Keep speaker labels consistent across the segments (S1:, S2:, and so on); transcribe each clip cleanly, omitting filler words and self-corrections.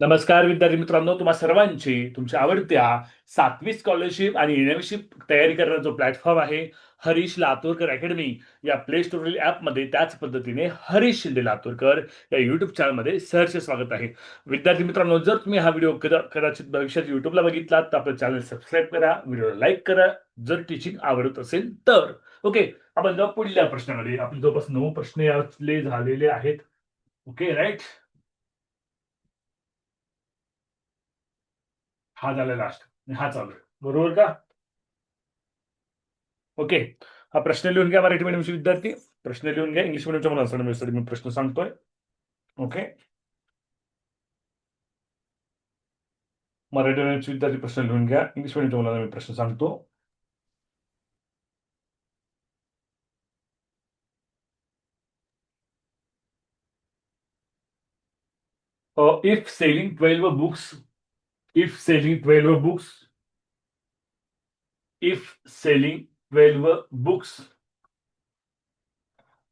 S1: नमस्कार विद्यार्थी मित्रांनो, तुम्हा सर्वांची तुमच्या आवडत्या 7वी स्कॉलरशिप आणि एनएमशिप तयारी करण्याचा जो प्लॅटफॉर्म आहे हरीश लातूरकर अकॅडमी या प्ले स्टोर ॲपमध्ये त्याच पद्धतीने हरीश शिंदे लातूरकर या युट्यूब चॅनलमध्ये सहर्ष स्वागत आहे. विद्यार्थी मित्रांनो, जर तुम्ही हा व्हिडिओ कदाचित भविष्यात युट्यूबला बघितलात तर आपलं चॅनल सबस्क्राईब करा, व्हिडिओला लाईक करा जर टीचिंग आवडत असेल तर. ओके, आपण जाऊ पुढल्या प्रश्नामध्ये. आपण जवळपास 9 प्रश्न यातले झालेले आहेत. Okay right. हा झाला लास्ट, हा चालू आहे बरोबर का? ओके, हा प्रश्न लिहून घ्या मराठी मीडियमचे विद्यार्थी. प्रश्न लिहून घ्या. इंग्लिश मीडियमच्या मुलांसाठी मी प्रश्न सांगतोय. ओके, मराठी मीडियमचे विद्यार्थी प्रश्न लिहून घ्या. इंग्लिश मीडियमच्या मुलांना मी प्रश्न सांगतो. If selling 12 books if selling 12 books if selling 12 books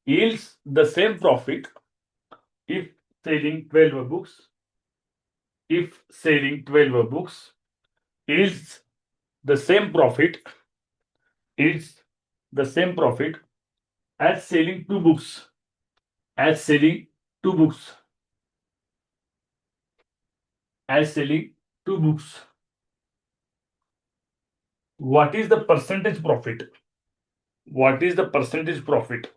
S1: yields the same profit if selling 12 books if selling 12 books yields the same profit is the same profit as selling two books as selling two books as selling two books. What is the percentage profit? What is the percentage profit?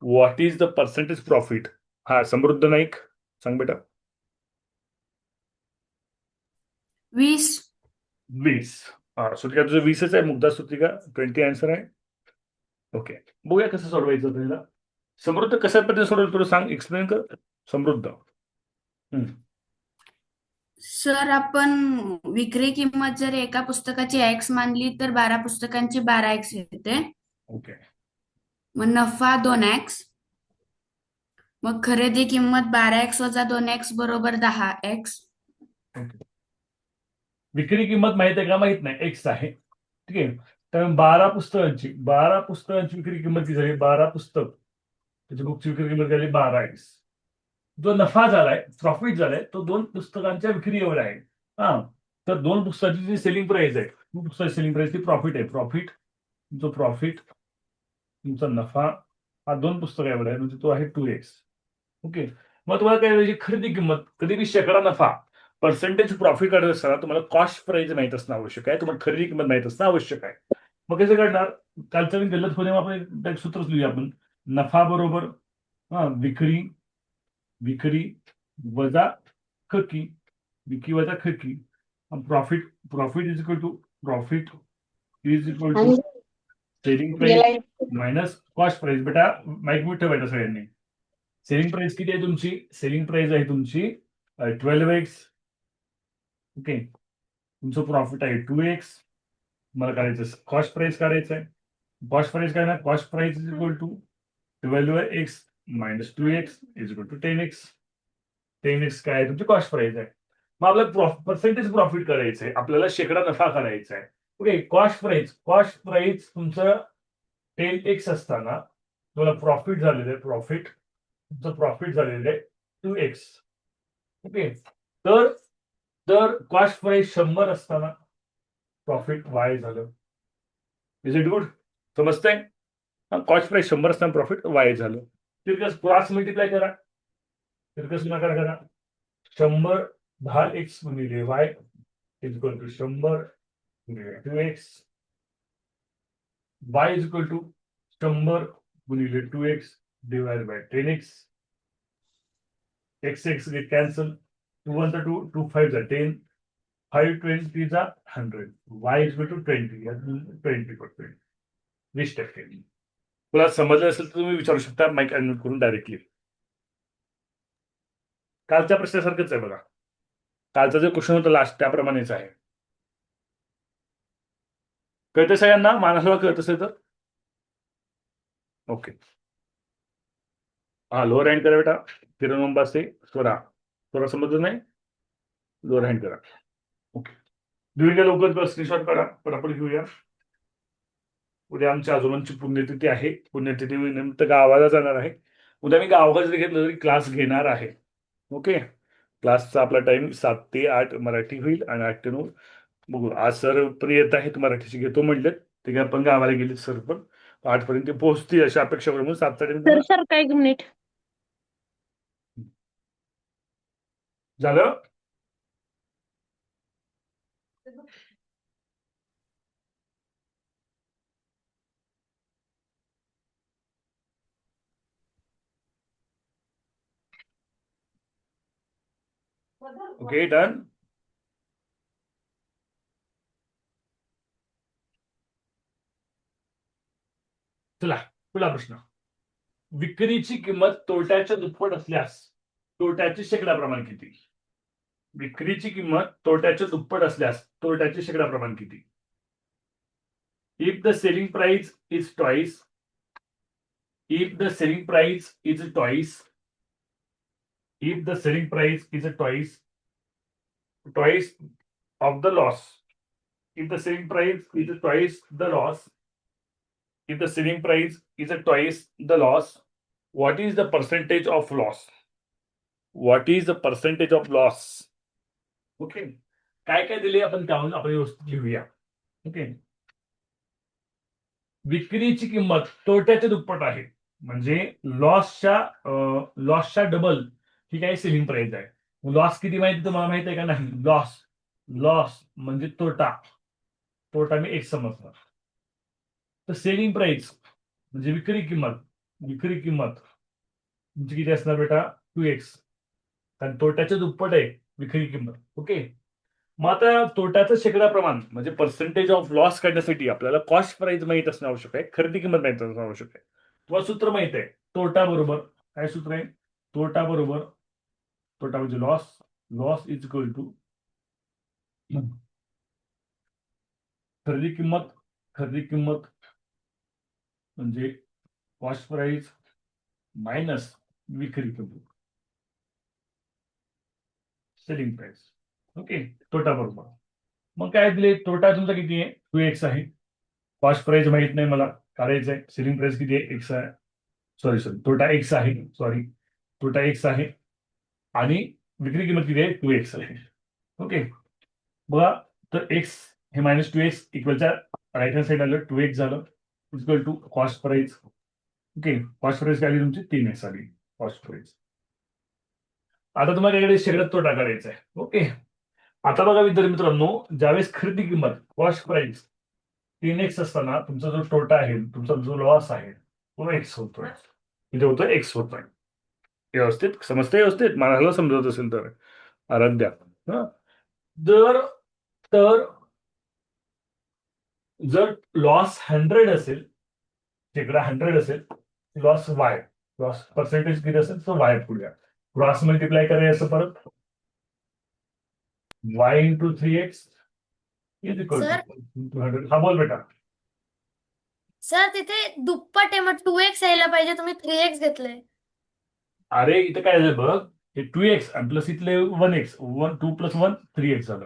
S1: What is the percentage profit? हा, समृद्ध नाईक सांग बेटा.
S2: 20.
S1: 20. हा, श्रुतिका तुझं 20च आहे. मुद्दा Shrutika 20 answer आहे. Okay, बघूया कसं सोडवायचं त्याला. समृद्ध कशा पद्धतीने सोडवलं तुला सांग, एक्सप्लेन कर. समृद्ध.
S2: सर, आपण विक्री किंमत जर एका पुस्तकाची एक्स मानली तर 12 पुस्तकांची 12x येते.
S1: ओके,
S2: मग नफा 2x. मग खरेदी किंमत 12x वजा 2x बरोबर 10x.
S1: ओके. विक्री किंमत माहित आहे का? माहित नाही, एक्स आहे. ठीक आहे. तर 12 पुस्तकांची विक्री किंमत किती झाली? 12 पुस्तक त्याची बुकची विक्री किंमत झाली 12x. जो नफा झालाय, प्रॉफिट झालाय, तो 2 पुस्तकांच्या विक्री एवढा आहे. हा, तर 2 पुस्तकाची जी सेलिंग प्राइस आहे, पुस्तकाची सेलिंग प्राइस ती प्रॉफिट आहे. प्रॉफिट तुमचा नफा हा 2 पुस्तक एवढा आहे, म्हणजे तो आहे 2x. ओके, मग तुम्हाला काय पाहिजे? खरेदी किंमत. कधी बी शेकडा नफा, पर्सेंटेज प्रॉफिट काढत असताना तुम्हाला कॉस्ट प्राइस माहित असणं आवश्यक आहे. तुम्हाला खरेदी किंमत माहित असणं आवश्यक आहे. मग कसं काढणार? कालचं मी गल्लत होणे आपण एक सूत्रच लिहूया आपण. नफा बरोबर विक्री विक्री वजा खकी. विक्री वजा खकी. Profit profit is equal to profit is equal to selling price minus cost price. बेटा माईक म्यूट ठेवायचा सगळ्यांनी. सेलिंग प्राइस किती आहे तुमची? सेलिंग प्राइस आहे तुमची 12x. ओके, तुमचं प्रॉफिट आहे 2x. मला काढायचं कॉस्ट प्राइस काढायचं आहे. कॉस्ट प्राइस काय ना, cost price is equal to 12x minus 2x is equal to 10x. 10x काय आहे? तुमची कॉस्ट प्राइस आहे. मग आपल्याला पर्सेंटेज प्रॉफिट करायचं आहे, आपल्याला शेकडा नफा करायचा आहे. ओके, कॉस्ट प्राइस तुमचं 10x असताना तुम्हाला प्रॉफिट झालेलं आहे, प्रॉफिट झालेलं आहे 2x. ओके, तर तर कॉस्ट प्राइस 100 असताना प्रॉफिट y झालं. Is it good? समजतंय? कॉस्ट प्राइस 100 असताना प्रॉफिट y झालं. तिरकस क्रॉस मल्टिप्लाय करा. तिरकस गुणाकार करा. 100 10x गुणिले y इज इक्वल टू 100 गुणिले 2x. y is equal to 100 गुणिले 2x divide by 10x. x get cancel. 2 1 2, 2 5 10, 5 20 100. y is equal to 20. 20%. 20%. तुला समजलं असेल तर तुम्ही विचारू शकता माईक अनम्यूट करून डायरेक्टली. कालच्या प्रश्नासारखंच आहे बघा. कालचा जो क्वेश्चन होता लास्ट त्याप्रमाणेच आहे. कळतं सगळ्यांना? मानसला कळत असेल तर ओके. हा, लोअर हँड करा बेटा. किरण ओंबासे स्वरा स्वरा समजलं नाही? लोअर हँड करा. ओके, घेऊया लवकर स्क्रीनशॉट काढा. पटापट घेऊया. उद्या आमच्या आजोबांची पुण्यतिथी आहे. पुण्यतिथी निमित्त गावाला जाणार आहे. उद्या मी गावाला जरी घेतलं तरी क्लास घेणार आहे. ओके, क्लासचा आपला टाइम 7 ते 8 मराठी होईल आणि 8 ते 9 बघू. आज सर पण येत आहेत, मराठीची घेतो म्हणले. ते काय आपण गावाला गेले सर, पण 8 पर्यंत ते पोहोचतील अशी अपेक्षा करून 7 साडे
S3: सर
S1: त्यांना
S3: सर का एक मिनिट.
S1: झालं. Okay, done. चला, पुढला प्रश्न. विक्रीची किंमत तोट्याच्या दुप्पट असल्यास तोट्याचे शेकडा प्रमाण किती? विक्रीची किंमत तोट्याच्या दुप्पट असल्यास तोट्याचे शेकडा प्रमाण किती? If the selling price is twice, if the selling price is twice, if the selling price is twice of the loss, if the selling price is twice the loss, if the selling price is twice the loss, what is the percentage of loss? What is the percentage of loss? Okay, काय काय दिले आपण त्याहून आपण व्यवस्थित लिहूया. Okay, विक्रीची किंमत तोट्याच्या दुप्पट आहे, म्हणजे लॉसच्या डबल ही काही सेलिंग प्राइस आहे. लॉस किती माहिती तुम्हाला माहिती आहे का? नाही. लॉस म्हणजे तोटा मी एक समजणार. तर सेलिंग प्राइस म्हणजे विक्री किंमत तुमची किती असणार बेटा? 2x. कारण तोट्याच्या दुप्पट आहे विक्री किंमत. ओके, मग आता तोट्याचं शेकडा प्रमाण म्हणजे पर्सेंटेज ऑफ लॉस काढण्यासाठी आपल्याला कॉस्ट प्राइस माहित असणं आवश्यक आहे, खरेदी किंमत माहित असणं आवश्यक आहे. तुम्हाला सूत्र माहित आहे, तोटा बरोबर काय सूत्र आहे? तोटा म्हणजे लॉस इज इक्वल टू खरेदी किंमत म्हणजे कॉस्ट प्राइस मायनस विक्री किंमत, सेलिंग प्राइस. ओके, तोटा बरोबर. मग काय दिले? तोटा तुमचा किती आहे? 2x आहे. कॉस्ट प्राइस माहित नाही मला, काढायचं आहे. सेलिंग प्राइस किती आहे? x आहे. सॉरी तोटा x आहे. तोटा x आहे आणि विक्री किंमत किती आहे? 2x आहे. ओके, बघा, तर x हे -2x इक्वलच्या राईट हँड साईड आलं, 2x झालं, equal to cost price. Okay, cost price काय आली तुमची? 3x आली कॉस्ट प्राइस. आता तुम्हाला याकडे शेकडा तोटा काढायचा आहे. ओके, आता बघा विद्यार्थी मित्रांनो, ज्यावेळेस खरेदी किंमत कॉस्ट प्राइस 3x असताना तुमचा जो तोटा आहे, तुमचा जो लॉस आहे तो x होतोय. म्हणजे होतोय x होतोय. व्यवस्थित समजते? व्यवस्थित मला समजत असेल तर आराध्या. जर लॉस 100 असेल, शेकडा 100 असेल, लॉस पर्सेंटेज किती असेल तर y पुढे क्रॉस मल्टिप्लाय करायचं परत y into 3x is equal
S2: sir?
S1: To 100. हा बोल बेटा.
S2: सर तिथे दुप्पट आहे, मग 2x यायला पाहिजे, तुम्ही 3x घेतलंय.
S1: अरे इथं काय झालं बघ, हे 2x आणि प्लस इथले 1x, 2 + 1 3x झालं.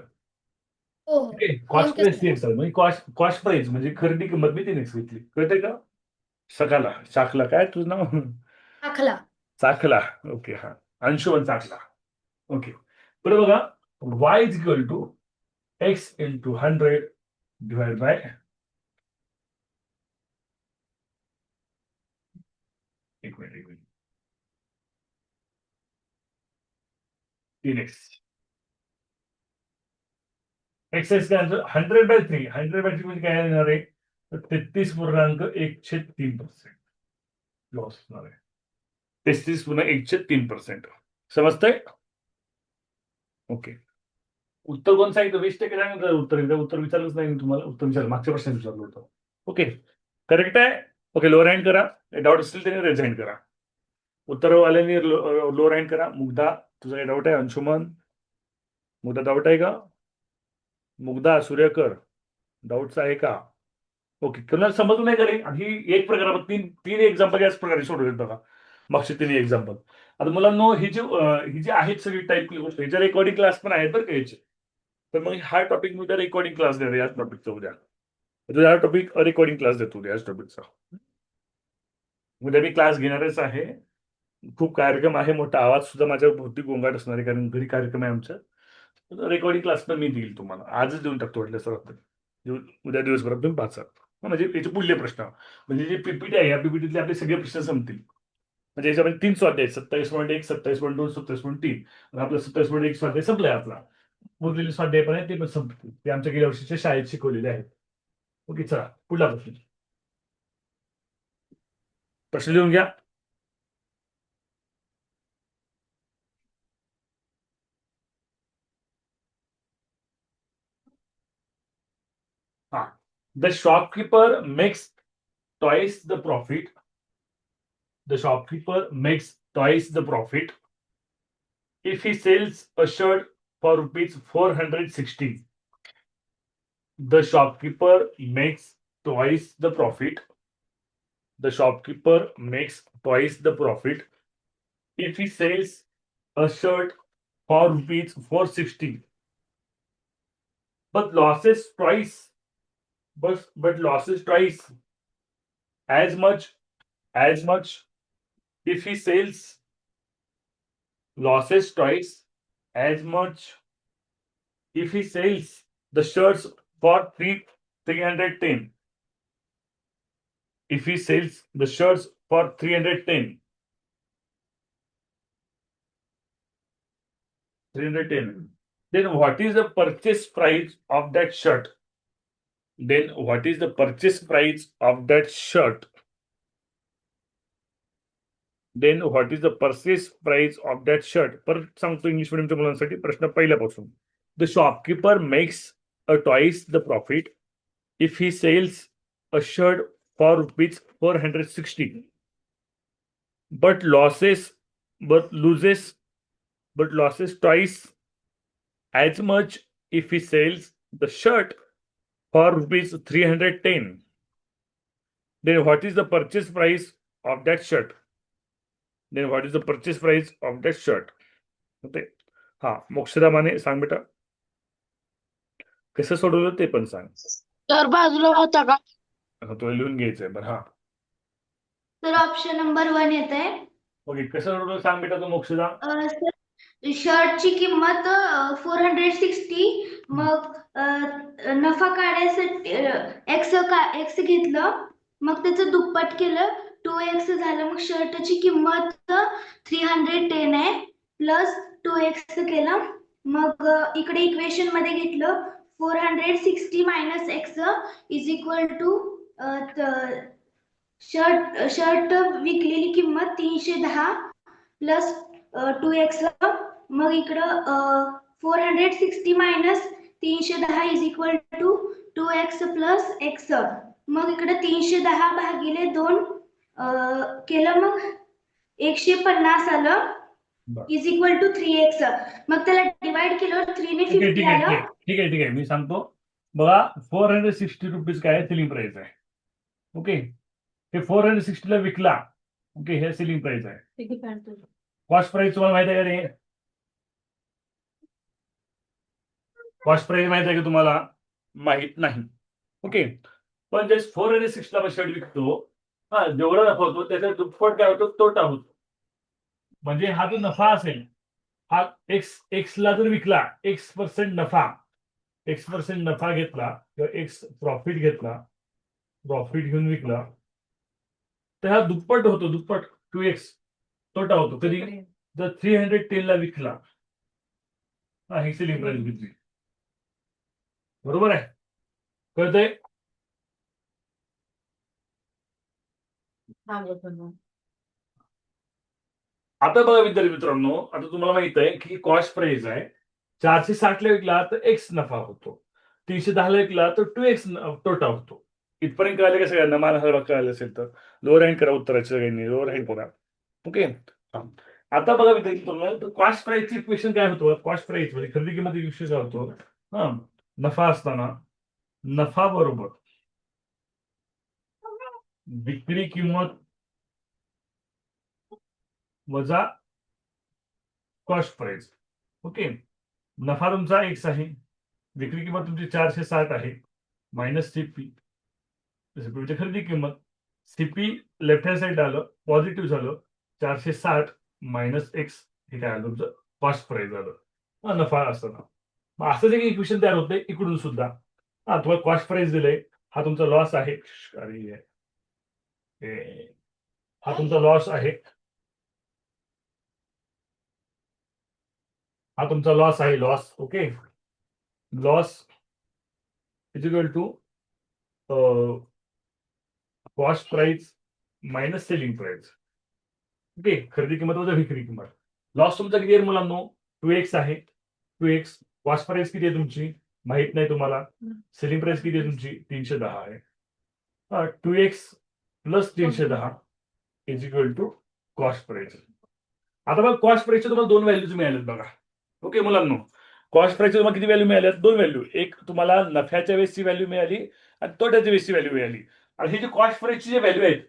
S2: हो
S1: कॉस्ट प्राइस 3x झालं, म्हणजे कॉस्ट प्राइस म्हणजे खरेदी किंमत मी 3x घेतली. कळतंय का? शाखला काय तुझं नाव? चाखला. ओके, हा, अंशुमन चाखला. ओके, बरं बघा, y is equal to x into 100 divide by एक मिनिट 3x. एक्सएस काय 100/3 म्हणजे काय येणार आहे? तर 33.1/3% लॉस असणार आहे. 33.1/3%. समजतंय? ओके, उत्तर कोण सांगितलं? 20% सांगितलं उत्तर विचारलंच नाही मी तुम्हाला. उत्तर विचारलं मागच्या प्रश्नात विचारलं होतं. ओके, करेक्ट आहे. ओके, लोअर हँड करा. डाऊट असतील त्याने रेज हँड करा. उत्तरवाल्यांनी लोअर हँड करा. मुग्धा, तुझा काही डाऊट आहे? अंशुमन, मुग्धा डाऊट आहे का? मुग्धा सूर्यकर, डाऊट्स आहे का? ओके, तुम्हाला समजलं नाही करे. ही एक प्रकार आपण तीन एक्झाम्पल याच प्रकारे सोडवलेत बघा, मागचे 3 एक्झाम्पल. आता मुलांनो, ही जी आहेत सगळी टाईप गोष्ट, ह्याच्या रेकॉर्डिंग क्लास पण आहेत बरं का याचे. तर मग हा टॉपिक मी उद्या रेकॉर्डिंग क्लास देणार याच टॉपिकचा उद्या. हा टॉपिक रेकॉर्डिंग क्लास देतो उद्या याच टॉपिकचा. उद्या मी क्लास घेणारच आहे. खूप कार्यक्रम आहे, मोठा आवाज सुद्धा माझ्या भोवती गोंगाट असणार आहे, कारण घरी कार्यक्रम आहे आमचा. रेकॉर्डिंग क्लास पण मी देईल तुम्हाला, आजच देऊन टाकतो वाटलं सर. उद्या दिवसभरात तुम्ही पाच म्हणजे याचे पुढले प्रश्न, म्हणजे जे पीपीटी आहे या पीपीटीतले आपले सगळे प्रश्न संपतील. म्हणजे याच्यामध्ये 3 स्वाध्याय आहेत, 27.1, 27.2, 27.3. आणि आपला 27.1 स्वाध्याय संपलाय आपला. उरलेले स्वाध्याय पण आहे ते पण संपतील, ते आमच्या गेल्या वर्षीच्या शाळेत शिकवलेले आहेत. ओके, चला पुढला प्रश्न. प्रश्न लिहून घ्या. हा, the shopkeeper makes twice the profit. The shopkeeper makes twice the profit if he sells a shirt for rupees 460. The shopkeeper makes twice the profit. The shopkeeper makes twice the profit if he sells a shirt for rupees 460, but losses twice, but losses twice as much if he sells losses twice as much if he sells the shirts for 310. If he sells the shirts for 310. 310. Then what is the purchase price of that shirt? Then what is the purchase price of that shirt? Then what is the purchase price of that shirt? परत सांगतो English मीडियमच्या मुलांसाठी प्रश्न पहिल्यापासून. The shopkeeper makes a twice the profit if he sells a shirt for rupees 460, but loses twice as much if he sells the shirt for rupees 310. Then what is the purchase price of that shirt? Then what is the purchase price of that shirt? Okay. हा, मोक्षदा माने सांग बेटा, कसं सोडवलं ते पण सांग.
S3: तर बाजूला होता का?
S1: तुला लिहून घ्यायचंय बरं. हा,
S2: तर ऑप्शन नंबर 1 येत आहे.
S1: ओके, कसं सोडवलं सांग बेटा तू मोक्षदा.
S2: शर्टची किंमत 460, मग नफा काढायसाठी एक्स घेतलं, मग त्याचं दुप्पट केलं, 2x झालं. मग शर्टची किंमत 310 आहे, प्लस 2x केलं. मग इकडे इक्वेशन मध्ये घेतलं 460 minus x is equal to shirt विकलेली किंमत 310 प्लस 2x. मग इकडं 460 minus 310 is equal to 2x plus x. मग इकडं 310 भागिले 2 केलं, मग 150 आलं इज इक्वल टू 3x. मग त्याला डिवाइड केलं 3 ने 50 आलं.
S1: ठीक आहे, मी सांगतो बघा. 460 रुपीज काय सेलिंग प्राइस आहे. ओके, हे 460 ला विकला. ओके, हे सेलिंग प्राइस आहे. कॉस्ट प्राइस तुम्हाला माहित आहे का रे? कॉस्ट प्राइस माहित आहे का तुम्हाला? माहित नाही. ओके, पण जे 460 ला शर्ट विकतो, हा, जेवढा नफा होतो त्याचा दुप्पट काय होतो? तोटा होतो. म्हणजे हा जो नफा असेल, हा एक्स ला जर विकला, X% नफा घेतला किंवा एक्स प्रॉफिट घेतला, प्रॉफिट घेऊन विकला, तर हा दुप्पट होतो, दुप्पट 2x तोटा होतो. कधी? जर 310 ला विकला, हा, ही सेलिंग प्राइस घेतली. बरोबर आहे? कळतंय? आता बघा विद्यार्थी मित्रांनो, आता तुम्हाला माहित आहे की कॉस्ट प्राइस आहे. 460 ला विकला तर एक्स नफा होतो, 310 ला विकला तर 2x तोटा होतो. इथपर्यंत कळालं का सगळ्यांना? मला कळालं असेल तर लोअर हँड करा उत्तराची सगळ्यांनी, लोअर हँड करा. ओके, आता बघा विद्यार्थी मित्रांनो, कॉस्ट प्राइसची इक्वेशन काय होतो? कॉस्ट प्राइस मध्ये खरेदी किंमत विषय काय होतो? हा, नफा असताना नफा बरोबर विक्री किंमत वजा कॉस्ट प्राइस. ओके, नफा तुमचा एक्स आहे, विक्री किंमत तुमची 460 आहे, मायनस सीपी, खरेदी किंमत. सीपी लेफ्ट हँड साईड आलं, पॉझिटिव्ह झालं, 460 मायनस एक्स हे काय आलं तुमचं कॉस्ट प्राइस झालं. नफा असताना मग असंच एक इक्वेशन तयार होतंय इकडून सुद्धा. तुम्हाला कॉस्ट प्राइस दिलंय, हा तुमचा लॉस आहे. अरे हा तुमचा लॉस आहे, हा तुमचा लॉस आहे. Loss okay, loss is equal to cost price minus selling price. Okay, खरेदी किंमत वजा विक्री किंमत. लॉस तुमचा किती आहे मुलांनो? 2x आहे. 2x. कॉस्ट प्राइस किती आहे तुमची माहित नाही तुम्हाला. सेलिंग प्राइस किती आहे तुमची 310 आहे. 2x plus 310 is equal to cost price. आता बघा कॉस्ट प्राइसचे तुम्हाला दोन व्हॅल्यूज मिळालेत बघा. ओके मुलांनो, कॉस्ट प्राइसचे तुम्हाला किती व्हॅल्यू मिळाल्यात? दोन व्हॅल्यू. एक तुम्हाला नफ्याच्या वेळेसची व्हॅल्यू मिळाली आणि तोट्याच्या वेळेसची व्हॅल्यू मिळाली. आणि हे जे कॉस्ट प्राइसची जे व्हॅल्यू आहेत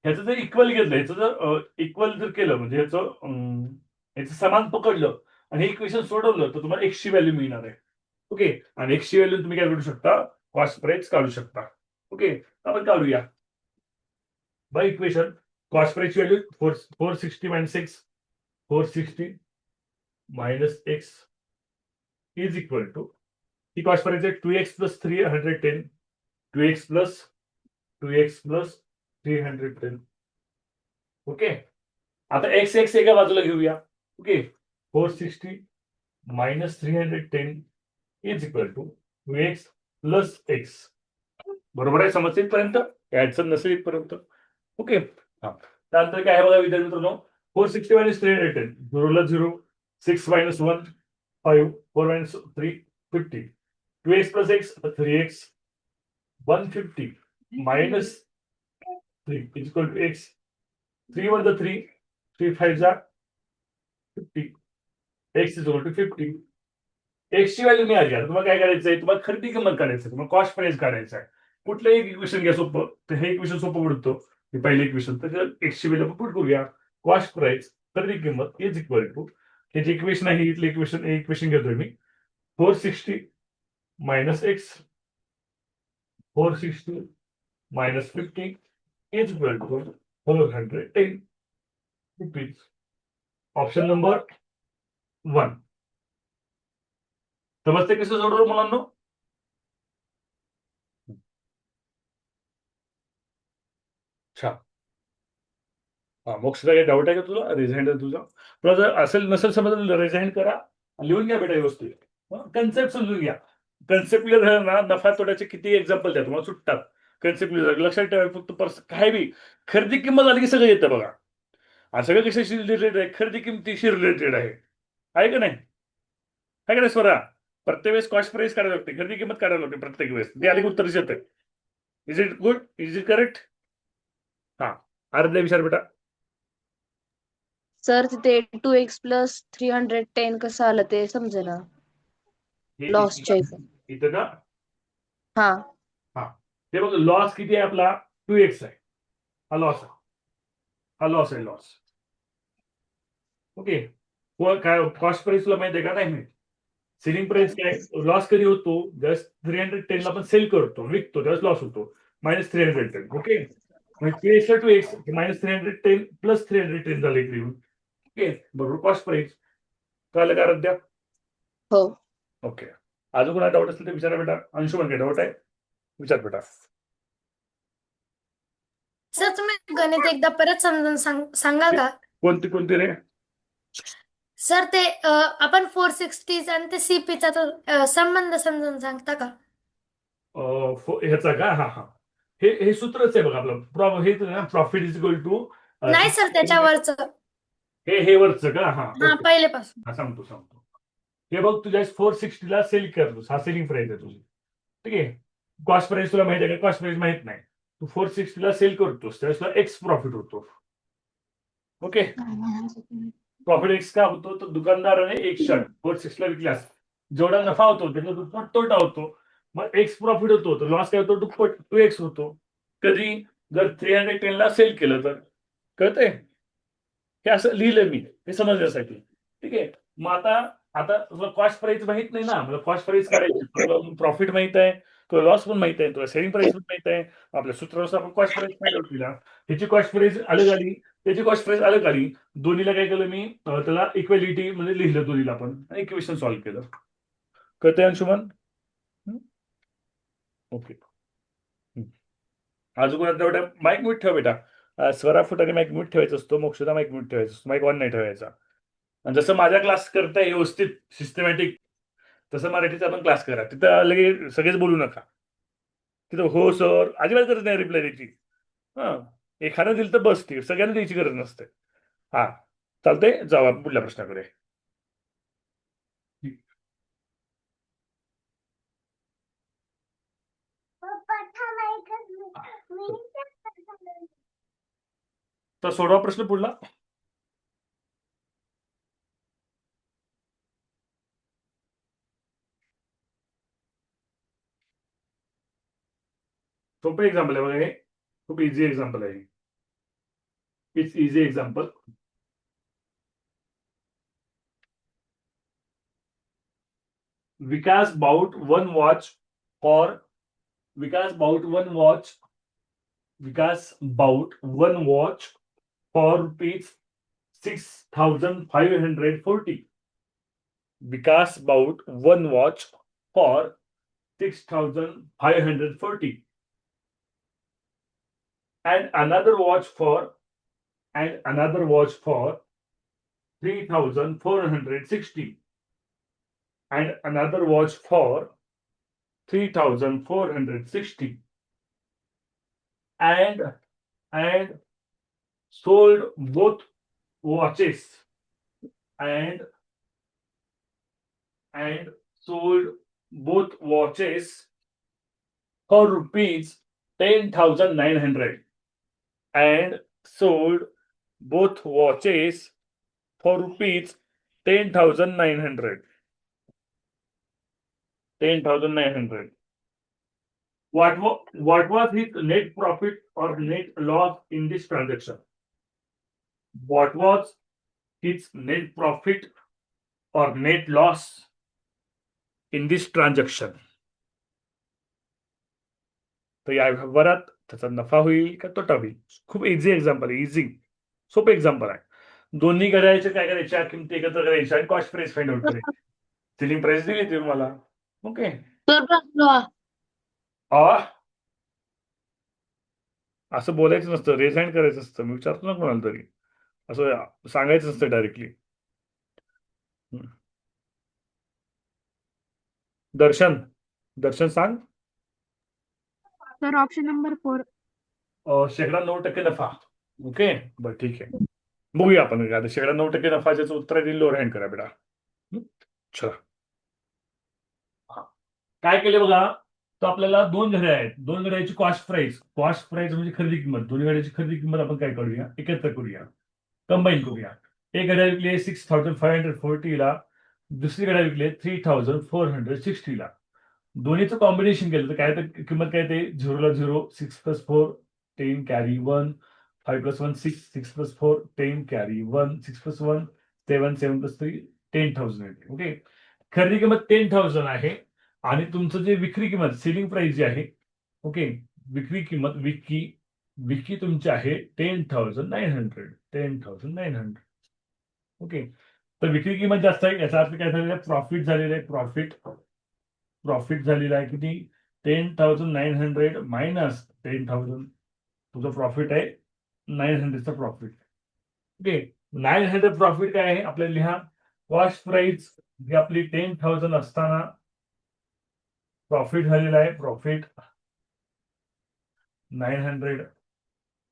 S1: ह्याचं जर इक्वल घेतलं, ह्याचं जर इक्वल जर केलं म्हणजे ह्याचं समान पकडलं आणि हे इक्वेशन सोडवलं तर तुम्हाला एक्सची व्हॅल्यू मिळणार आहे. ओके, आणि एक्सची व्हॅल्यू तुम्ही काय करू शकता? कॉस्ट प्राइस काढू शकता. ओके, आपण काढूया बाय इक्वेशन. कॉस्ट प्राइसची value 460 minus x, 460 minus x is equal to, ही कॉस्ट प्राइस आहे 2x plus 310, 2x plus 310. Okay, आता एक्स एक्स एका बाजूला घेऊया. Okay, 460 minus 310 is equal to 2x plus x. बरोबर आहे? समजते इथपर्यंत? काय अडचण नसेल इथपर्यंत. ओके, त्यानंतर काय आहे बघा विद्यार्थी मित्रांनो, 460 मायनस 310, 0 ला 0, 6 minus 1 5, 4 minus 3 50, 2x plus x 3x, 150 minus 3 is equal to x. 3 वर 3, 3 5 जा 50, एक्स इज इक्वल टू 50. एक्सची व्हॅल्यू मिळाली. आता तुम्हाला काय करायचंय? तुम्हाला खरेदी किंमत काढायचं, तुम्हाला कॉस्ट प्राइस काढायचं आहे. कुठलंही एक इक्वेशन घ्या सोपं, तर हे इक्वेशन सोपं पडतो. हे पहिलं इक्वेशन, तर एक्सची व्हॅल्यू आपण पुट करूया. कॉस्ट प्राइस खरेदी किंमत इज इक्वल टू, हे जे इक्वेशन आहे इथलं इक्वेशन घेतोय मी, 460 minus x, 460 minus 50 is equal to 410 rupees. Option number 1. समजते कसं जोडलं मुलांनो? छान. मोक्ष काही डाऊट आहे का तुला? रिझाईन आहे तुझा? तुला जर असेल नसेल समजलं रिझाईन करा, लिहून घ्या बेटा व्यवस्थित. कन्सेप्ट समजून घ्या. कन्सेप्ट क्लिअर झालं ना, नफा तोट्याचे किती एक्झाम्पल द्या तुम्हाला सुटतात. कन्सेप्ट क्लिअर लक्षात ठेवा. फक्त काय बी खरेदी किंमत आली की सगळं येतं बघा. आणि सगळं कशाशी रिलेटेड आहे? खरेदी किमतीशी रिलेटेड आहे. आहे का नाही? आहे का नाही स्वरा? प्रत्येक वेळेस कॉस्ट प्राइस काढायला लागते, खरेदी किंमत काढायला लागते प्रत्येक वेळेस. ते आली की उत्तर येतं. Is it good? Is it correct? हा, आरदल्या विचार बेटा.
S3: सर तिथे 2x प्लस 310 कसं आलं ते समजेना.
S1: हे
S3: लॉसच्या
S1: इथं का?
S3: हा,
S1: ते बघ, लॉस किती आहे आपला? 2x आहे. हा लॉस आहे, हा लॉस आहे, लॉस. ओके, काय कॉस्ट प्राइस तुला माहिती आहे का? नाही माहिती. सेलिंग प्राइस काय? लॉस कधी होतो? जस्ट 310 ला आपण सेल करतो, विकतो, त्यावेळेस लॉस होतो. मायनस 310. ओके, म्हणजे 2x मायनस 310 प्लस 310 झाले इकडे येऊन. ओके, बरोबर कॉस्ट प्राइस. कळलं का रद्द्या?
S3: हो.
S1: ओके, अजून कोणा डाऊट असेल तर विचारा बेटा. अंशुमन काय डाऊट आहे? विचार बेटा.
S4: सर तुम्ही गणित एकदा परत समजून सांगाल का?
S1: कोणती रे?
S4: सर ते आपण 460 आणि ते सीपीचा तो संबंध समजून सांगता का?
S1: ह्याचा का? हा, हे सूत्रच आहे बघा आपलं. हे प्रॉफिट इज इक्वल टू,
S4: नाही सर, त्याच्यावरच.
S1: हे वरचं का? हा,
S4: पहिलेपासून.
S1: सांगतो. हे बघ, तुझ्या 460 ला सेल करतोस, हा सेलिंग प्राइस आहे तुझी. ठीक आहे, कॉस्ट प्राइस तुला माहिती आहे का? कॉस्ट प्राइस माहित नाही. तू 460 ला सेल करतोस त्यावेळेस तुला एक्स प्रॉफिट होतो. ओके, प्रॉफिट एक्स का होतो? तर दुकानदाराने एक शर्ट 460 ला विकल्यास जेवढा नफा होतो त्याचा दुप्पट तोटा होतो. मग एक्स प्रॉफिट होतो, तर लॉस काय होतो? दुप्पट 2x होतो. कधी? जर 310 ला सेल केलं तर. कळतंय? हे असं लिहिलं मी, हे समजण्यासाठी. ठीक आहे, मग आता तुला कॉस्ट प्राइस माहित नाही ना, मला कॉस्ट प्राइस काढायची. तुला प्रॉफिट माहित आहे, तुला लॉस पण माहित आहे, तुला सेलिंग प्राइस पण माहित आहे. आपल्या सूत्रानुसार आपण कॉस्ट प्राइस फाइंड आउट केला. ह्याची कॉस्ट प्राइस अलग आली त्याची कॉस्ट प्राइस अलग आली. दोन्हीला काय केलं मी त्याला इक्वेलिटी मध्ये लिहिलं दोन्हीला आपण आणि इक्वेशन सॉल्व्ह केलं. कळतंय अंशुमन? ओके. अजून कोणाला तेवढ्या माईक म्यूट ठेवा बेटा. स्वरा फुटाने माईक म्यूट ठेवायचा असतो, मोक्षदा माईक म्यूट ठेवायचा असतो, माईक ऑन नाही ठेवायचा. आणि जसं माझा क्लास करताय व्यवस्थित सिस्टमॅटिक तसं मराठीचा पण क्लास करा. तिथं लगे सगळेच बोलू नका. तिथं हो सर अजिबात गरज नाही रिप्लाय द्यायची. हा एखादं दिलं तर बस ती सगळ्यांना द्यायची गरज नसते. हा चालतंय, जाऊ आपण पुढल्या प्रश्नाकडे. तर सोडवा प्रश्न पुढला. सोपं एक्झाम्पल आहे बघा हे. खूप इझी एक्झाम्पल आहे. It's easy example. Vikas bought one watch for Vikas bought one watch. Vikas bought one watch for rupees 6,540. Vikas bought one watch for 6,540. And another watch for 3,460. And another watch for 3,460. And sold both watches and sold both watches for rupees 10,900. And sold both watches for rupees 10,900. 10,900. What was his net profit or net loss in this transaction? What was his net profit or net loss in this transaction? तर या व्यवहारात त्याचा नफा होईल का तोटा होईल? खूप इझी एक्झाम्पल आहे. इझी सोपं एक्झाम्पल आहे. दोन्ही घड्याळाच्या काय करायच्या किमती एकत्र करायच्या आणि कॉस्ट प्राइस फाइंड आउट करायची. सेलिंग प्राइस दिली तुम्हाला. ओके. असं बोलायचं नसतं, रेज हँड करायचं असतं. मी विचारतो ना कोणाला तरी, असं सांगायचं नसतं डायरेक्टली. दर्शन सांग.
S3: Sir option number 4.
S1: शेकडा 9% नफा. ओके बरं ठीक आहे. बघूया आपण आता शेकडा 9% नफा ज्याचं उत्तर आहे लोअर हँड करा बेटा. चला काय केले बघा. तर आपल्याला दोन घड्याळ आहेत. दोन घड्याळाची कॉस्ट प्राइस म्हणजे खरेदी किंमत. दोन्ही घड्याची खरेदी किंमत आपण काय करूया, एकत्र करूया, कंबाईन करूया. एक घड्याळ विकले 6,540 ला, दुसरी घड्याळ विकले 3,460 ला. दोन्हीचं कॉम्बिनेशन केलं तर काय तर किंमत काय ते 0 ला 0, 6 + 4 10 कॅरी 1, 5 + 1 6, 6 + 4 10 कॅरी 1, 6 + 1 7, 7 + 3 10,000 येते. ओके. खरेदी किंमत 10,000 आहे आणि तुमचं जे विक्री किंमत सेलिंग प्राइस जी आहे, ओके, विक्री किंमत विक्री तुमची आहे 10,900. 10,900. ओके. तर विक्री किंमत जास्त आहे याचा अर्थ काय झालेला आहे, प्रॉफिट झालेलं आहे. प्रॉफिट झालेला आहे किती, 10,900 मायनस 10,000. तुझं प्रॉफिट आहे 900चा प्रॉफिट. ओके. 900 प्रॉफिट काय आहे आपल्याला लिहा. कॉस्ट प्राइस ही आपली 10,000 असताना प्रॉफिट झालेला आहे, प्रॉफिट 900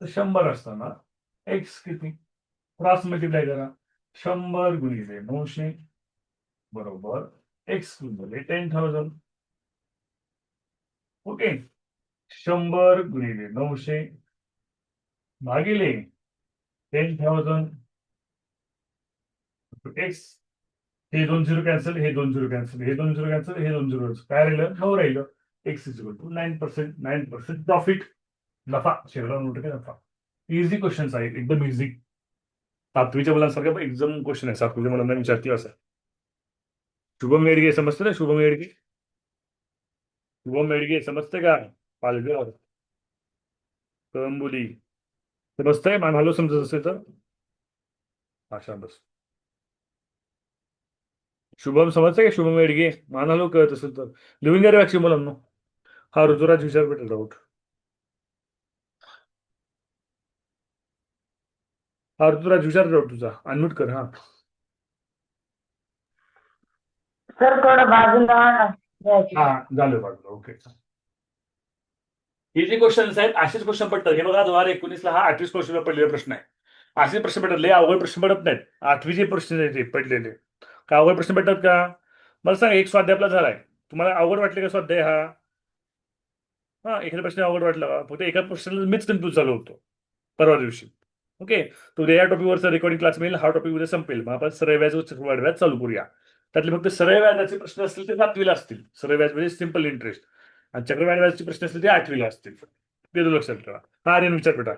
S1: तर 100 असताना एक्स किती, क्रॉस मल्टिप्लाय करा. 100 गुणिले 900 बरोबर एक्स गुणिले 10,000. ओके. 100 गुणिले 900 भागिले 10,000 एक्स. हे 2 0 कॅन्सल, हे 2 0 कॅन्सल, हे 2 0 कॅन्सल, हे 2 0 काय राहिलं, 9 राहिलं. X is equal to 9% profit, नफा. शेकडा 9% नफा. इझी क्वेश्चन आहे, एकदम इझी. 7वीच्या मुलांसारखं एकदम क्वेश्चन आहे. 7वीच्या मुलांना विचारते असं. शुभम मेडगे समजते ना, शुभम मेडगे समजते का, पालघर, कळंबोली. समजतंय? मान हलव समजत असेल तर हा शांत बस. शुभम समजतंय का? शुभम वेडगे मान हलव कळत असेल तर लिहून घ्या रे वाक्य मुलांना. हा ऋतुराज विचार भेटेल डाऊट. हा ऋतुराज विचार डाऊट तुझा अनम्यूट कर. हा
S5: सर थोडं बाजूला
S1: हा झालं बाजूला. ओके. हे जे क्वेश्चन्स आहेत असेच क्वेश्चन पडतात. हे बघा 2019 ला हा 28 क्वेश्चन पडलेला प्रश्न आहे. असे प्रश्न पडतात. लय अवघड प्रश्न पडत नाहीत. 8वी जे प्रश्न आहेत ते पडलेले का अवघड प्रश्न पडतात का? मला सांग एक स्वाध्याय आपला झालाय. तुम्हाला अवघड वाटले का स्वाध्याय हा? हा एखाद्या प्रश्न अवघड वाटला का? फक्त एका प्रश्नाला मीच कन्फ्यूज झालो होतो परवा दिवशी. ओके. तो या टॉपिकवरचा रेकॉर्डिंग क्लास मिळेल. हा टॉपिक उद्या संपेल. मग आपण सरळ व्याज व चक्रवाढ व्याज चालू करूया. त्यातले फक्त सरळ व्याजाचे प्रश्न असतील ते 7वीला असतील. सरळ व्याज म्हणजे सिंपल इंटरेस्ट आणि चक्रवाढ व्याजाचे प्रश्न असतील ते 8वीला असतील. ते लक्षात ठेवा. हा आर्यन विचार बेटा.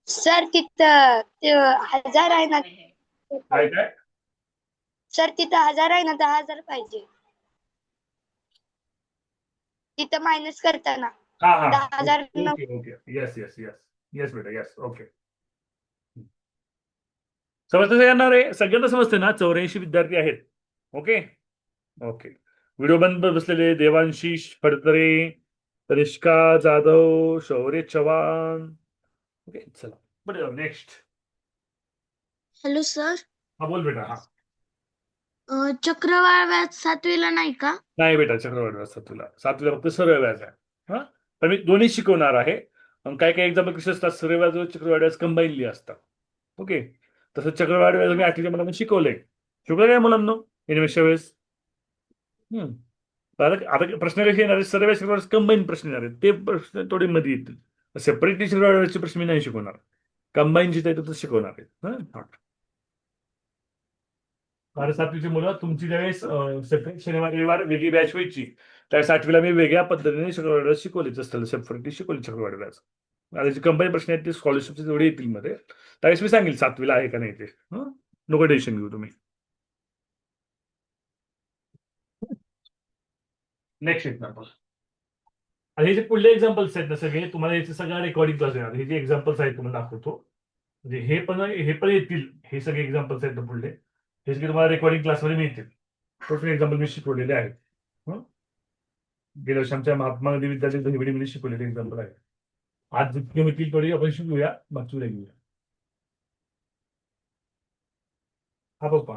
S6: सर तिथं ते 1000 आहे ना
S1: काय काय
S6: सर तिथं 1000 आहे ना 10,000 पाहिजे तिथं मायनस करताना
S1: हा हा
S6: 10,000
S1: okay okay yes yes yes yes बेटा येस ओके. समजतं येणार आहे सगळ्यांना समजते ना? 84 विद्यार्थी आहेत. Okay okay. व्हिडिओ बंद बसलेले देवांशिष फडतरे, रिष्का जाधव, शौर्य चव्हाण. ओके चला बरं नेक्स्ट.
S6: हॅलो सर
S1: हा बोल बेटा. हा
S6: चक्रवाढ व्याज 7वीला नाही का
S1: नाही बेटा चक्रवाढ व्याज 7वीला फक्त सरळ व्याज आहे. हा पण मी दोन्ही शिकवणार आहे. काय काय एक्झाम्पल कसे असतात सरळ व्याज व चक्रवाढ व्याज कंबाईनली असतात. ओके. तसं चक्रवाढ व्याज मी 8वीच्या मला शिकवलंय. शिकवलं काय मुलांना इनिमेशच्या वेळेस? आता प्रश्न कसे येणार आहेत? सर्व चक्रवाढ कंबाईन प्रश्न येणार आहेत. ते प्रश्न थोडे मध्ये येतील. सेपरेटली चक्रवाढ व्याजचे प्रश्न मी नाही शिकवणार. कंबाईन जिथे येतं ते शिकवणार आहेत. कारण 7वीची मुलं तुमची ज्यावेळेस सेपरेट शनिवार रविवार वेगळी बॅच व्हायची त्यावेळेस 8वीला मी वेगळ्या पद्धतीने चक्रवाढ व्याज शिकवलेच असतं. सेपरेटली शिकवले चक्रवाढ व्याज. आता जे कंबाईन प्रश्न आहेत ते स्कॉलरशिपचे जेवढे येतील मध्ये त्यावेळेस मी सांगेल 7वीला आहे का नाही ते. नको टेन्शन घेऊ तुम्ही. Next example. हे जे पुढले एक्झाम्पल्स आहेत ना सगळे तुम्हाला याचे सगळं रेकॉर्डिंग क्लास येणार. हे जे एक्झाम्पल्स आहेत तुम्हाला दाखवतो म्हणजे हे पण येतील. हे सगळे एक्झाम्पल्स आहेत ना पुढले हे सगळे तुम्हाला रेकॉर्डिंग क्लासमध्ये मिळतील. टोटल एक्झाम्पल मी शिकवलेले आहेत. गेल्या वर्षी आमच्या महात्मा गांधी विद्यालय दहिवडीमध्ये शिकवलेले एक्झाम्पल आहे. आज जितके होतील थोडी आपण शिकूया मागची उद्या घेऊया. हा पप्पा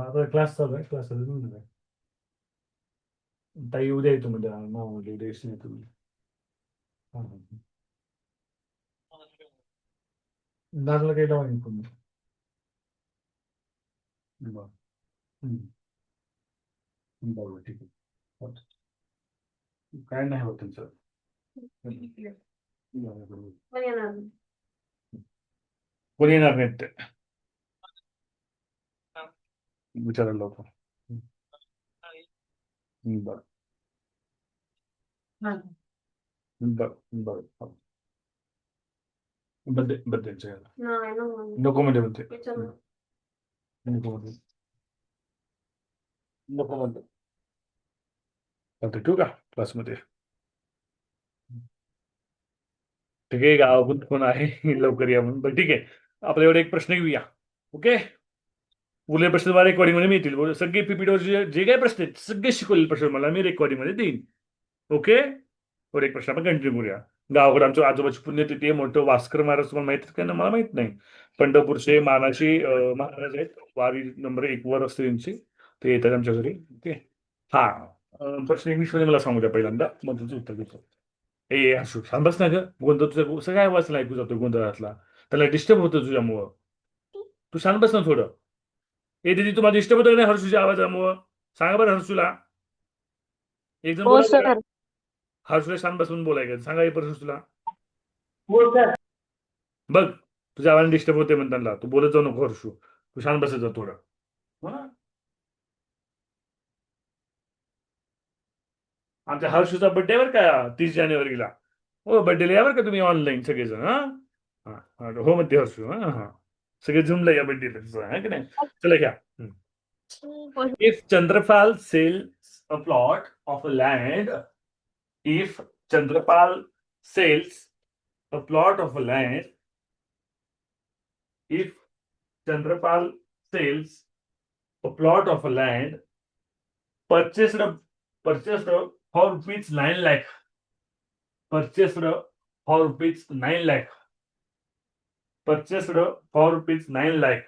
S1: आता क्लास चालू आहे. क्लास चालू आहे. ताई उद्या येतो म्हणजे उद्या येशील तुम्ही. दादाला काही लावा नाही. बरोबर ठीक आहे. काय नाही होत त्यांचं. कोणी येणार नाहीत ते विचारायला लवकर. बरं बरं बरं बड्डेच्या नको म्हणजे म्हणते नको म्हणते नको म्हणते. ठेवू का क्लासमध्ये? ठीक आहे गावातून फोन आहे लवकर या म्हणून. बरं ठीक आहे आपल्या एवढे एक प्रश्न घेऊया. ओके. उरले प्रश्न तुम्हाला रेकॉर्डिंग मध्ये मिळतील. सगळे पीपीटीवर जे काही प्रश्न आहेत सगळे शिकवलेले प्रश्न मला मी रेकॉर्डिंग मध्ये देईन. ओके. और एक प्रश्न आपण कंटिन्यू करूया. गावाकडे आमच्या आजोबाची पुण्यतिथी आहे. मोठं भास्कर महाराज तुम्हाला माहित का ना? मला माहित नाही. पंढरपूरचे मानाची महाराज आहेत. वारी नंबर 1 वर असते त्यांची. ते येतात आमच्या घरी. ओके. हा प्रश्न इंग्लिशमध्ये मला सांगू द्या पहिल्यांदा मग तुमचं उत्तर देतो. ए असू सांबस ना ग गोंधळ तुझं सगळ्या वाचला ऐकू जातो गोंधळातला. त्याला डिस्टर्ब होतं तुझ्यामुळं. तू शांत बस ना थोडं. ए दीदी तुम्हाला डिस्टर्ब होतं नाही हर्षूच्या आवाजामुळं? सांगा बरं हर्षूला. एक जण
S3: हो
S1: बोला बरं.
S3: सर
S1: हर्षूला शांत बसून बोलायचं. सांगा हे परत तुला
S5: हो सर
S1: बघ तुझ्या आवाज डिस्टर्ब होते म्हणताना तू बोलत जाऊ नको हर्षू. तू शांत बसत जा थोडं. आमच्या हर्षूचा बड्डे बरं का 30 जानेवारीला. हो बड्डेला या बरं का तुम्ही ऑनलाईन सगळेजण. हो म्हणते हर्षू. हा सगळे जमलं या बड्डेला की नाही. चला घ्या. If Chandrapal sells a plot of land if Chandrapal sells a plot of land, if Chandrapal sells a plot of land purchased for rupees 9 lakh, purchased for rupees 9 lakh, purchased for rupees 9 lakh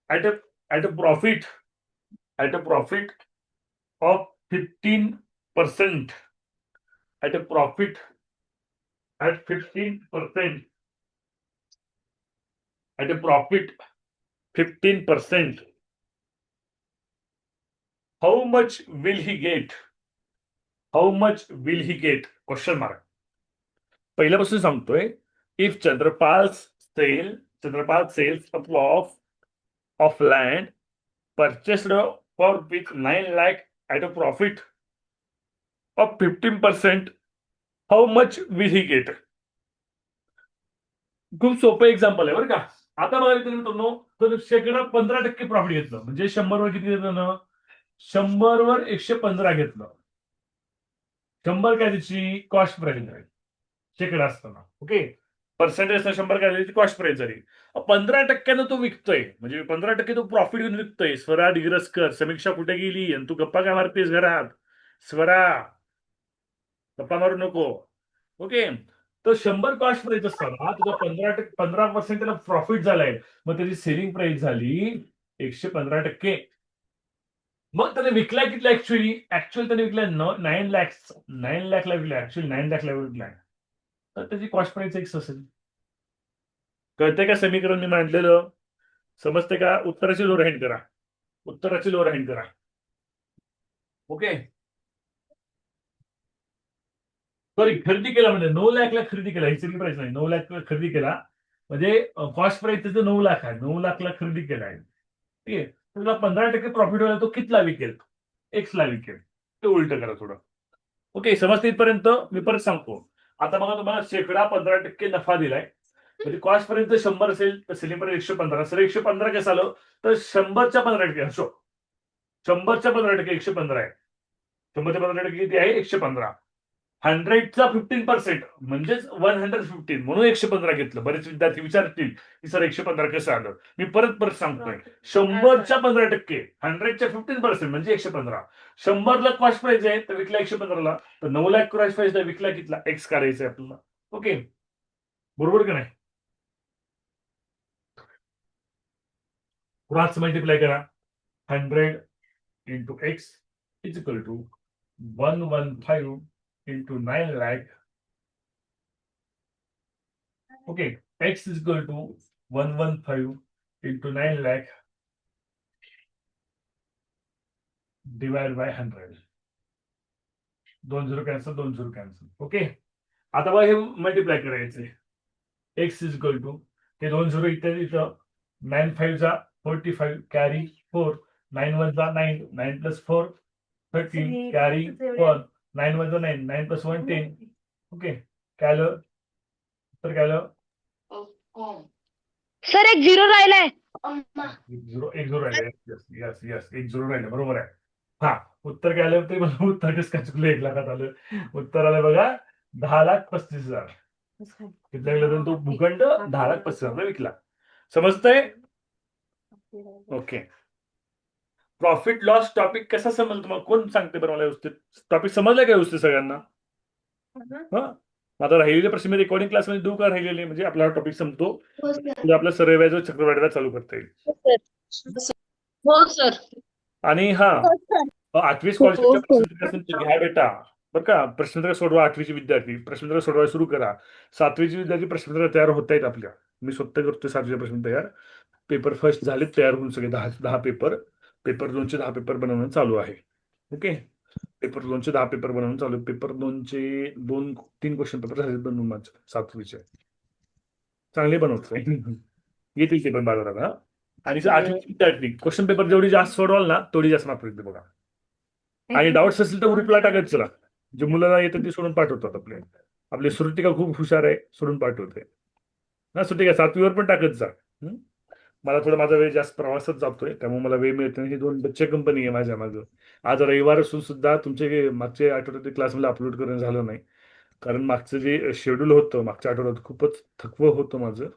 S1: at a profit of 15%, at a profit at 15%, at a profit 15%, how much will he get? How much will he get? Question mark. पहिल्यापासून सांगतोय, if Chandrapal sells a plot of land purchased for rupees 9 lakh at a profit of 15%, how much will he get? खूप सोपं example आहे बरं का. आता बघा मित्रांनो, तर शेकडा 15% प्रॉफिट घेतलं म्हणजे 100 वर किती घेतलं ना, 100 वर 115 घेतलं. 100 काय त्याची कॉस्ट प्राइस आहे शेकडा असताना. ओके, पर्सेंटेज 100 काय त्याची कॉस्ट प्राइस झाली. 15% तो विकतोय म्हणजे 15% तो प्रॉफिट घेऊन विकतोय. स्वरा डिग्रसकर, समीक्षा कुठे गेली आणि तू गप्पा काय मारतेस घरात? स्वरा, गप्पा मारू नको. ओके, तर 100 कॉस्ट प्राइस असताना तुझा 15% त्याला प्रॉफिट झालाय, मग त्याची सेलिंग प्राइस झाली 115%. मग त्याने विकलाय किती ऍक्च्युअली त्याने विकलाय 9 लाखला विकलाय. ऍक्च्युअली 9 लाखला विकलाय, तर त्याची कॉस्ट प्राइस एक्स असेल. कळतंय का समीकरण मी मांडलेलं? समजते का? उत्तराची लोअर हँड करा, उत्तराची लोअर हँड करा. ओके, सॉरी, खरेदी केला म्हणजे 9 लाखला खरेदी केला, ही सेलिंग प्राइस नाही. 9 लाखला खरेदी केला म्हणजे कॉस्ट प्राइस त्याचं 9 लाख आहे. 9 लाखला खरेदी केलाय. ठीक आहे, तुला 15% प्रॉफिट व्हायला तो कितला विकेल? एक्सला विकेल. ते उलट करा थोडं. ओके, समजते इथपर्यंत? मी परत सांगतो. आता बघा, तुम्हाला शेकडा 15% नफा दिलाय म्हणजे कॉस्ट पर्यंत 100 असेल तर सेलिंग प्राइस 115. सर 115 कसं आलं? तर 100च्या 15% असो, 100च्या 15% 115 आहे. 100च्या 15% किती आहे? 115. 100चा 15% म्हणजेच 115, म्हणून 115 घेतलं. बरेच विद्यार्थी विचारतील की सर 115 कसं आलं? मी परत सांगतोय, 100च्या 15%, 100च्या 15% म्हणजे 115. 100ला कॉस्ट प्राइस आहे तर विकला 115ला, तर 9 लाख कॉस्ट प्राइस आहे, विकला कितला? एक्स काढायचं आहे आपल्याला. ओके, बरोबर का नाही? क्रॉस मल्टिप्लाय करा. 100 into x is equal to 115 into 9 lakh. Okay, x is equal to 115 into 9 lakh divided by 100. 2 0 cancel, 2 0 cancel. Okay, आता बघा हे मल्टिप्लाय करायचे. x is equal to हे 2 0 इथं 9 5 जा 45 कॅरी 4, 9 1 जा 9, 9 plus 4 13 कॅरी 1, 9 1 9, 9 plus 1 10. ओके, काय आलं? तर काय आलं?
S6: सर एक 0 राहिलाय.
S1: एक झिरो राहिलं. यस, एक झिरो राहिलं, बरोबर आहे. हा, उत्तर काय आलं? ते मला उत्तर कसं काय चुकलं? 1 लाखात आलं. उत्तर आलं बघा 10,35,000. किती लागलं? तो भूखंड 10,35,000 विकला. समजतंय? ओके, प्रॉफिट लॉस टॉपिक कसा समजलं तुम्हाला? कोण सांगते बरं मला व्यवस्थित? टॉपिक समजलं का व्यवस्थित सगळ्यांना? हा, आता राहिलेले प्रश्न मी रेकॉर्डिंग क्लासमध्ये देऊ का? राहिलेले म्हणजे आपला टॉपिक संपतो,
S2: हो सर.
S1: म्हणजे आपला सरळ चक्रवाढीला चालू करता येईल.
S3: हो सर.
S1: आणि हा, 8वी स्कॉलरशिपच्या प्रश्नपत्रिका घ्या बेटा बरं का. प्रश्नपत्रिका सोडवा. 8वीचे विद्यार्थी प्रश्नपत्रिका सोडवायला सुरू करा. 7वीचे विद्यार्थी प्रश्नपत्रिका तयार होत आहेत आपल्या. मी स्वतः करतोय 7वीचे प्रश्न तयार. पेपर फर्स्ट झाले तयार होऊन सगळे 10 पेपर. पेपर 2चे 10 पेपर बनवणं चालू आहे. ओके, पेपर 2चे 10 पेपर बनवून चालू आहे. पेपर 2चे 2-3 क्वेश्चन पेपर झाले बनवून माझे 7वीचे. चांगले बनवतोय, येतील ते पण बाजारात. आणि 8वी विद्यार्थी क्वेश्चन पेपर जेवढी जास्त सोडवाल ना तेवढी जास्त मार्क येते बघा. आणि डाऊट्स असेल तर ग्रुपला टाकायचं. चला, जे मुलांना येतं ते सोडून पाठवतात. आपले सुरुटिका खूप हुशार आहे, सोडून पाठवते ना. सुरुटिका 7वीवर पण टाकत जा. मला थोडा माझा वेळ जास्त प्रवासात जातोय, त्यामुळे मला वेळ मिळत नाही. ही 2 बच्चे कंपनी आहे माझ्या मागं. आज रविवार असून सुद्धा तुमचे मागचे आठवड्यात क्लासमध्ये अपलोड करणं झालं नाही. कारण मागचं जे शेड्यूल होतं मागच्या आठवड्यात खूपच थकवं होतं माझं.